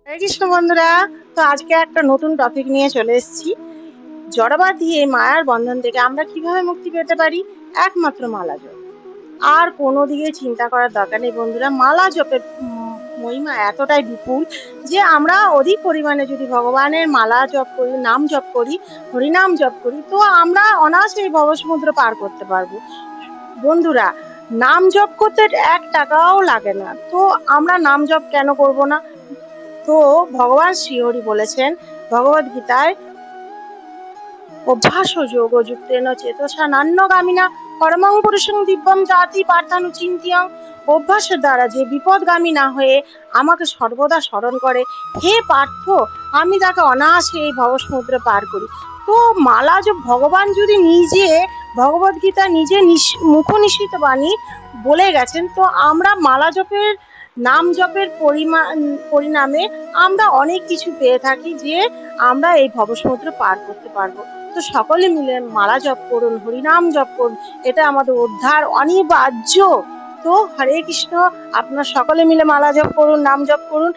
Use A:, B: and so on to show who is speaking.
A: হরে কৃষ্ণ বন্ধুরা। তো আজকে একটা নতুন টপিক নিয়ে চলে এসেছি। জড়বাদী এই মায়ার বন্ধন থেকে আমরা কিভাবে মুক্তি পেতে পারি? একমাত্র মালা জপ। আর কোনো দিকে চিন্তা করার দরকার নেই বন্ধুরা। মালা জপের মহিমা এতটাই বিপুল যে আমরা অধিক পরিমাণে যদি ভগবানের মালা জপ করি, নাম জপ করি, হরিনাম জপ করি, তো আমরা অনায়াসে এই ভবসমুদ্র পার করতে পারবো বন্ধুরা। নাম জপ করতে 1 টাকাও লাগে না, তো আমরা নাম জপ কেন করব না? তো ভগবান শ্রীহরি বলেছেন ভগবদ গীতায়, অভ্যাস যোগ যুক্তেন চেতসা নান্যগামিনা পরমং পুরুষং দিব্যম জাতি পার্থানু চিন্তিয়াং। অভ্যাসের দ্বারা যে বিপদগামী না হয়ে আমাকে সর্বদা স্মরণ করে, হে পার্থ, আমি তাকে অনায়াসে এই ভবসমুদ্রে পার করি। তো মালা যে ভগবান যদি নিজে ভগবদ গীতা নিজে মুখ নিঃসৃত বাণী বলে গেছেন, তো আমরা মালা জপের নাম জপের পরিণামে আমরা অনেক কিছু পেয়ে থাকি, যে আমরা এই ভবসমুদ্র পার করতে পারবো। তো সকলে মিলে মালা জপ করুন, হরিনাম জপ করুন, এটা আমাদের উদ্ধার অনিবার্য। তো হরে কৃষ্ণ, আপনারা সকলে মিলে মালা জপ করুন, নাম জপ করুন।